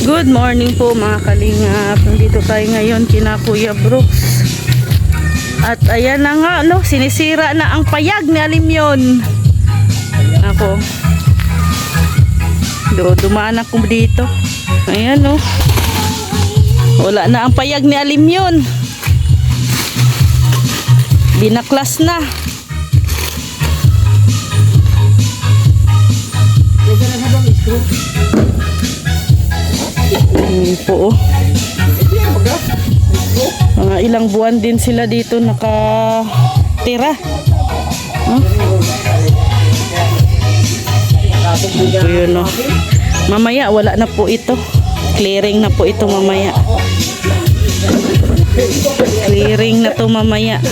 Good morning po mga kalingap. Nandito tayo ngayon kina Kuya Brooks. At ayan na nga, no, sinisira na ang payag ni Alimyon. Ako. Dumaan ako dito. Ayan, no. Wala na ang payag ni Alimyon. Binaklas na. Po. Mga ilang buwan din sila dito nakatira. Ito yun, no. Mamaya wala na po ito. Clearing na po ito mamaya. Clearing na to mamaya.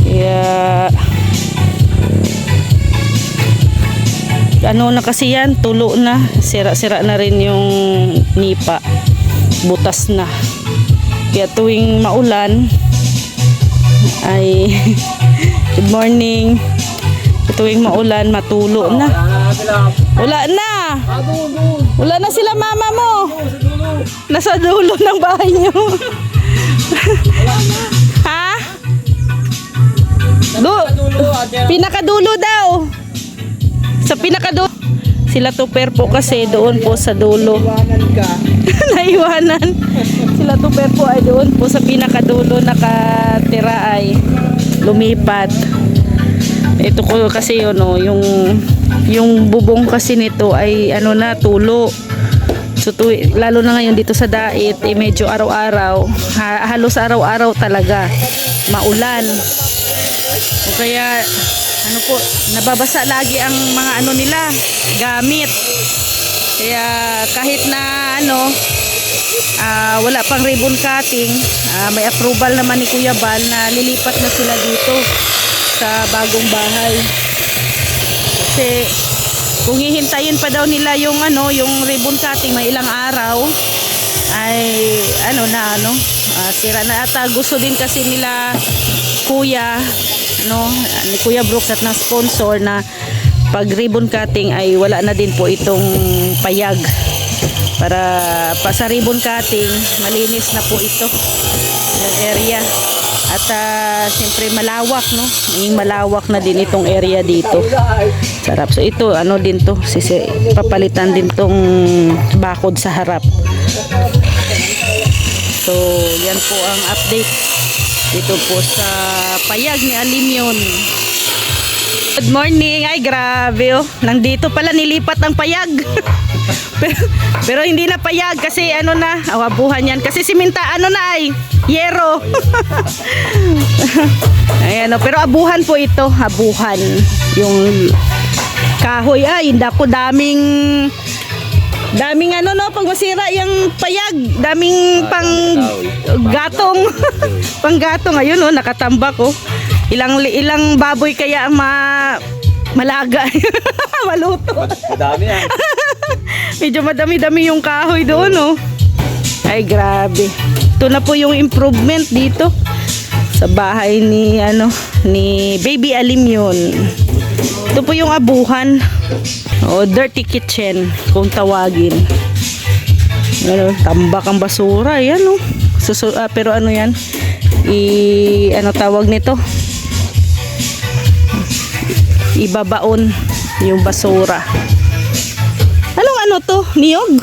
Kaya ano na kasi yan, tulo na, sira-sira na rin yung nipa, butas na. Kaya tuwing maulan ay good morning, tuwing maulan matulo na. Wala na sila mama mo, nasa dulo ng bahay nyo. Ha? Pinakadulo daw. Sa pinakadulo. Sila tuper po kasi doon po sa dulo. Naiwanan. Sila tuper po ay doon po sa pinakadulo nakatira ay lumipat. Ito ko kasi yun, no, yung bubong kasi nito ay ano na, tulo. So lalo na ngayon dito sa Dait eh, medyo araw-araw, halos araw-araw talaga maulan. O kaya ano po, nababasa lagi ang mga ano nila, gamit. Kaya kahit na ano, wala pang ribbon cutting, may approval naman ni Kuya Bal na lilipat na sila dito sa bagong bahay. Kasi kung hihintayin pa daw nila yung ano, yung ribbon cutting may ilang araw, ay ano na ano, sira na ata. Gusto din kasi nila Kuya, no, ni Kuya Brooks at ng sponsor na pag ribbon cutting ay wala na din po itong payag, para pa sa ribbon cutting malinis na po ito yung area. At siyempre malawak, no, maging malawak na din itong area dito. Sarap. So ito ano din to, papalitan din tong bakod sa harap. So yan po ang update dito po sa payag ni Alimyon. Good morning. Ay grabe, oh. Nandito pala nilipat ang payag. pero hindi na payag kasi ano na, awabuhan yan. Kasi siminta ano na ay yero. Ayan, oh. Pero abuhan po ito, abuhan. Yung kahoy ay dako, daming ano, no, pag masira yung payag, daming pang gatong. Pang gatong. Ayun, oh, nakatambak, oh. Ilang baboy kaya ang malaga. Maluto. Madami yan. Medyo madami-dami yung kahoy doon, oh. Ay grabe. Ito na po yung improvement dito sa bahay ni ano, ni Baby Alimyon. Ito po yung abuhan. O dirty kitchen kung tawagin. Ano, tambak ang basura, yan, oh. Pero ano yan? Ano tawag nito? Ibabaon yung basura. Anong ano to? Niyog?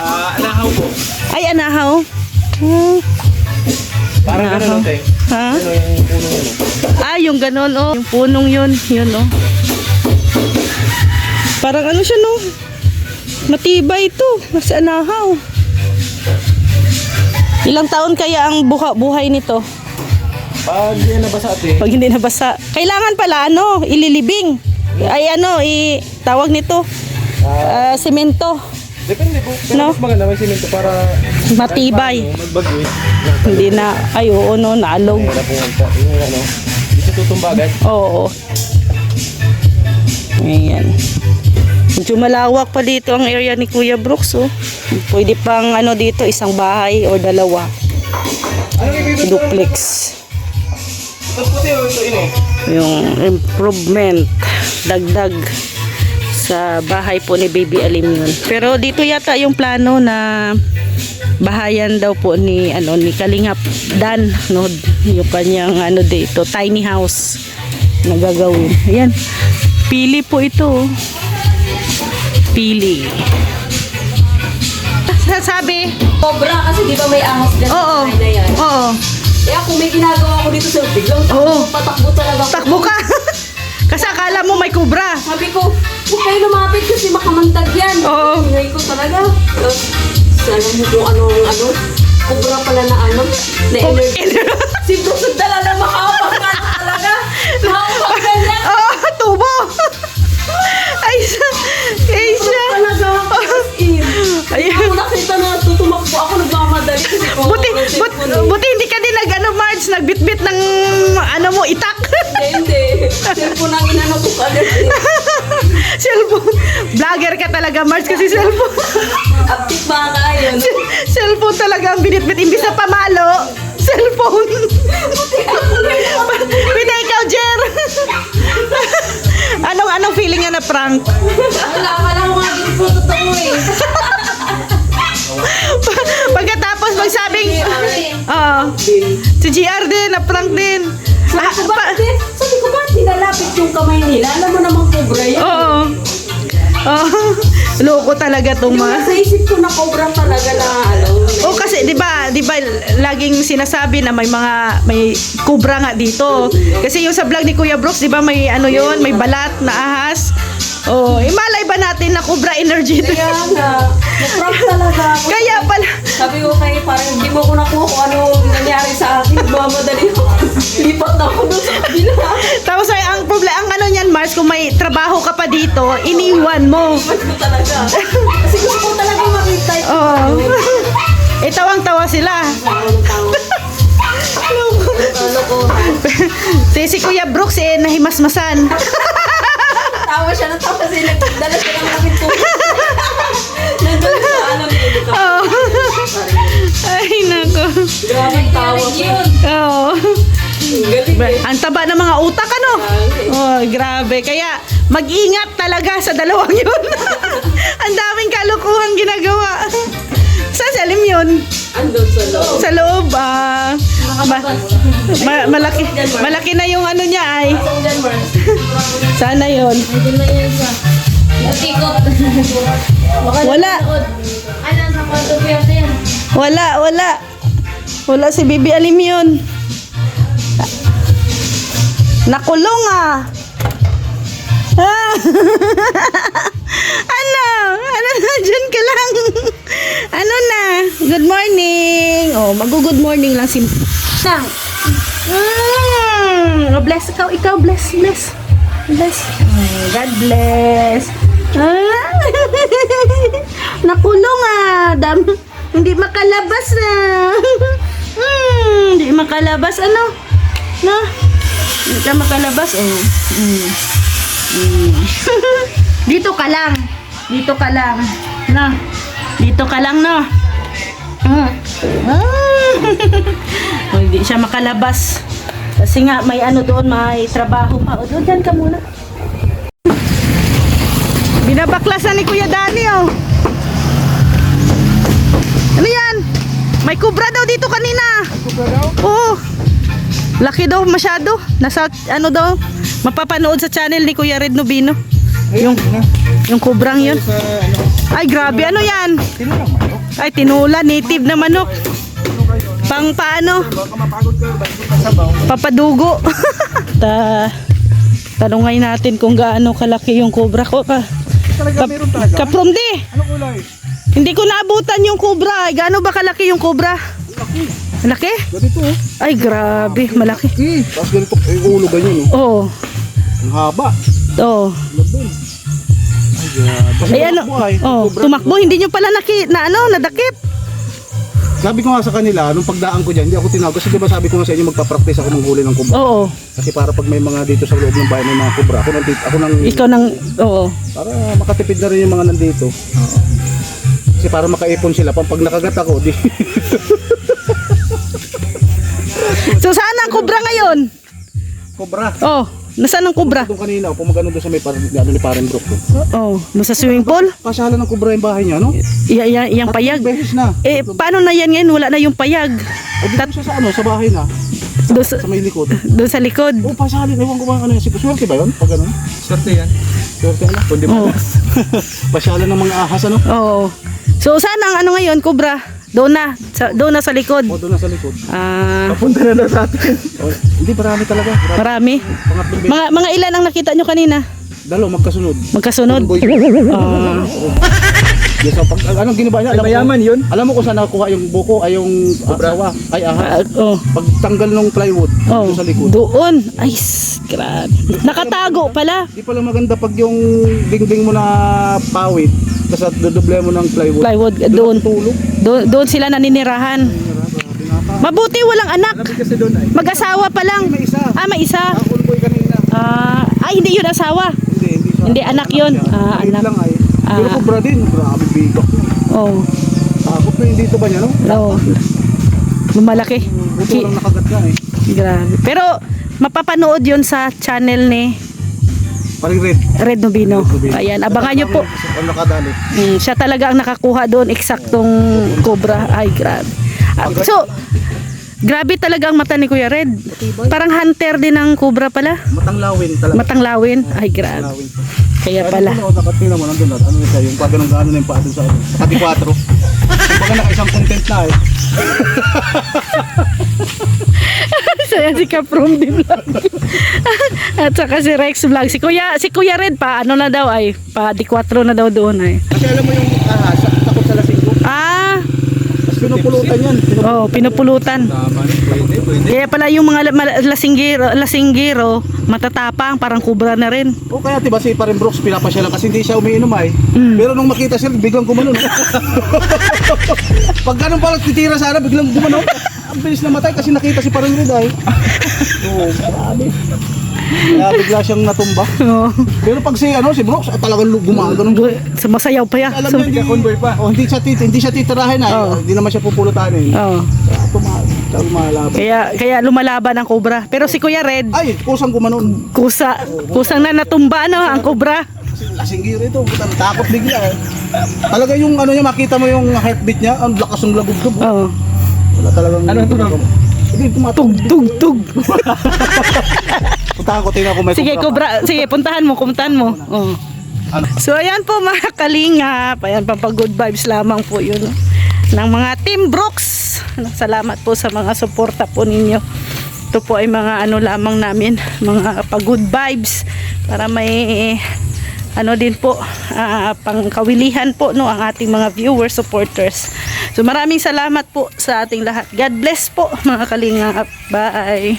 Anahaw po. Ay, anahaw. Parang gano'n, te. Ha? Ano yung punong yun? Yung ganon, oh. Yung punong yun. Yun, oh. Parang ano siya, no? Matibay ito. Mas anahaw. Ilang taon kaya ang buhay nito? Pag hindi nabasa, te. Pag hindi nabasa. Kailangan pala, ano, ililibing. Ay, ano, tawag nito. Semento. Depende po. Pero No? mas maganda may simento para Matibay. magbagyo. Hindi na, ay, oo, no, naalog. Wala po yung ano. Dito tutumbagan. Oo. Ayan. Medyo malawak pa dito ang area ni Kuya Brooks, oh. Pwede pang ano dito, isang bahay o dalawa. Duplex. Tapos puti ito ini. Yung improvement, dagdag sa bahay po ni Baby Alim yun. Pero dito yata yung plano na bahayan daw po ni ni Kalingap Dan, no, yung kanyang dito tiny house na gagawin. Ayan. Pili po ito. Pili. Sabi? Cobra kasi di ba may ahas dyan Oo. sa bahay na yan. Oo. Kaya kung may ginagawa ko dito sa biglang Oo. patakbo talaga ako. Takbo ka. Kasi akala mo may kubra. Sabi ko, huwag kayo lumapit kasi makamantag yan. Oo. Ingay ko talaga. Tapos, alam mo kung ano, cobra pala na na energy. Si Bruce talaga makakapag talaga. Makakapag ganyan. Oh, tubo. Ay, siya. Talaga. Ayun. Ako nakita na tutumakbo ako, nagmamadali kasi ko. Buti hindi ka din Marge, nagbitbit ng mo, itak. Hindi. Cellphone ang inano ko agad. Cellphone. Vlogger ka talaga, Marge, kasi cellphone. Uptick ba kayo? Cellphone talaga ang binitbit. Imbis na pamalo, cellphone. Pina ikaw, Jer. Anong feeling nga na prank? Wala ko nga dito totoo eh. Pagkatapos magsabing, si GR din, na prank din. Sabi ko ba, nilalapit yung kamay nila? Alam mo namang cobra yan. Oo. Loko talaga tong Yung nasa isip ko na cobra talaga na Oh, kasi 'di ba laging sinasabi na may kubra nga dito. Kasi yung sa vlog ni Kuya Brooks, 'di ba may yun, may balat na ahas. Oh, malay ba natin na kubra energy? Kaya nga, na-prank talaga ako. Kaya pala. Sabi ko kayo, parang hindi mo ko nakuha kung ano nangyari sa akin. Mamadali ako. Lipat na ako doon sa kabila. Tapos ay ang problema, ang niyan, Mars, kung may trabaho ka pa dito, iniwan mo. Mas ko talaga. Kasi gusto ko talaga makita ito. Oh. Tawang-tawa sila. Si Kuya Brooks nahimasmasan. Tawa siya ng tawa kasi nagdala siya ng laking tubig. Nandun sa dito. Oh. Ay, nako. Grabe tawa ko. Oh. Galing eh. Ang taba ng mga utak, Oh, grabe. Kaya, mag-ingat talaga sa dalawang yun. Ang daming kalukuhan ginagawa. Saan si Alim yun? Andun sa loob. Sa loob, malaki na yung niya ay. Saan dyan, Mars? Sana yun. Andun na yan siya. Natikot. Wala. Ay, nasa kwarto piyarte yan. Wala si Bibi Alim yun. Nakulong Ano na, dyan ka lang. Na? Good morning. Oh, mag-good morning lang si Sang. Bless ikaw, bless. God bless. Nakulong hindi makalabas na. Hindi makalabas No? Hindi ka makalabas Dito ka lang. Dito ka lang. No? Oh, hindi siya makalabas. Kasi nga may doon, may trabaho pa. O, doon ka muna. Binabaklasan ni Kuya Dani, Ano yan? May kubra daw dito kanina. May kubra daw? Oo. Laki daw masyado. Nasa daw, mapapanood sa channel ni Kuya Red Nubino. Yung kubrang yun. Ay, grabe. Ano yan? Ay, tinula. Native na manok. Pang paano? Papadugo. Tanungay natin kung gaano kalaki yung kubra ko. Kaprom di. Anong kulay? Hindi ko naabutan yung kubra. Gaano ba kalaki yung kubra? Malaki? Ganito Ay, grabe. Malaki. Tapos ganito, ulo ganyan Oo. Ang haba. Oo. Ay, tumakbo. Hindi nyo pala nadakip. Sabi ko nga sa kanila, nung pagdaan ko dyan, hindi ako tinawag. Kasi diba sabi ko nga sa inyo, magpa-practice ako manghuli ng kubra. Oo. Kasi para pag may mga dito sa loob ng bahay may mga kubra, Ikaw nang, oo. para makatipid na rin yung mga nandito. Kasi para makaipon sila, pag nakagat ako, di. So, saan ang kubra ngayon? Kubra. Oh. Nasaan ang kubra? Doon kanina, kung magano doon sa may ano ni Parang Brook. Oh, doon sa swimming pool? Pasyalan ng kubra yung bahay niya, no? Yang payag. Beses na. Eh, paano na yan ngayon? Wala na yung payag. Ay, dito siya sa ano, sa bahay na. Doon sa, Sa may likod. doon sa likod. Oh, pasyalan. Ewan ko ba ano yung swerte ba yun? Pag ano? Swerte yan. Swerte ano? Kundi Oh. pasyalan ng mga ahas, ano? Oo. So, saan ang ano ngayon, kubra? Doon na sa likod. O, doon na sa likod. Ah, Punta na daw sa atin. Oh, hindi, marami talaga. marami. Pangatlong beses. Mga ilan ang nakita nyo kanina? Dalaw, magkasunod. Magkasunod? Boy. Ah, Yes, so, pag, anong ginawa niya? Ay, mayaman yun. Alam mo kung saan nakuha yung buko, ay yung asawa, ay ahas. oh. Pagtanggal ng plywood, Oh, doon sa likod. doon. Ay, grabe. Nakatago pala. Di pala maganda pag yung dingding mo na pawid, tapos dodoble mo ng plywood. Plywood, doon. Tulog. Doon sila naninirahan. Mabuti walang anak. Kasi doon ay. Mag-asawa pa lang. May isa. Ah, may isa. Ako boy kanina. Ay, hindi yun asawa. Hindi siya. Hindi, anak yun. siya. Ah, Maliit anak. lang ay. Ah. Pero kubra din, grabe bigak na. Oh, Takot na yung dito ba niya, no? no. Lumalaki. Buto lang nakagat ka eh. Grabe. Pero mapapanood yun sa channel ni Paring red. Red Nobino. Ayan, abangan nyo po. Ang nakadali. Siya talaga ang nakakuha doon, eksaktong cobra. Ay, grabe. So, grabe talaga ang mata ni Kuya Red. Parang hunter din ng cobra pala. Matanglawin talaga. Matanglawin. Ay, grabe. Matanglawin. Kaya pala. Ano, nakatingnan mo nandun na. Ano siya, yung pag ganun gaano na yung paa dun sa ano. Sa 4. Yung baga naka-isang content na eh. So, yan si Kaprom din lang. At saka si Rex Vlog. Si Kuya Red pa, ano na daw ay, pa di 4 na daw doon ay. Kasi alam mo yung ahas, takot sa lasinggo. Ah, Tapos pinupulutan yan. oh, pinupulutan. Tama. Pwede. Kaya pala yung mga lasinggero, matatapang, parang kubra na rin. O kaya diba si Paring Brooks pinapasya lang kasi hindi siya umiinom ay. Pero nung makita siya, biglang gumanon. Pag ganun pala titira sana, biglang gumanon. Ang bilis na matay kasi nakita si Paring Red ay. Oo, grabe. Kaya bigla siyang natumba. Oh. Pero pag si Brooks, talagang gumagano. Sumasayaw pa yan. Alam niya, hindi siya titirahin ay. Oo. Hindi naman siya pupulutanin. Oh. Kaya lumalaban. Kaya lumalaban ang cobra. Pero si Kuya Red, Ay, kusang gumanon. kusang na natumba ang cobra. Lasinggiro ito, butang takot bigla eh. Talaga yung ano niya, makita mo yung heartbeat niya, ang lakas ng lagubdub. Oh. Wala talagang... Ano ito na? Hindi, tumatog. Tug. Takot, tingnan ko may Sige, cobra. Sige, puntahan mo. Oh. Ano? So, ayan po mga kalingap. Ayan, pampag-good vibes lamang po yun. Ng mga Team Brooks. Salamat po sa mga suporta po ninyo. Ito po ay mga ano lamang namin. Mga pag-good vibes. Para may ano din po, pangkawilihan po no, ang ating mga viewers, supporters. So maraming salamat po sa ating lahat. God bless po mga kalingap. Bye.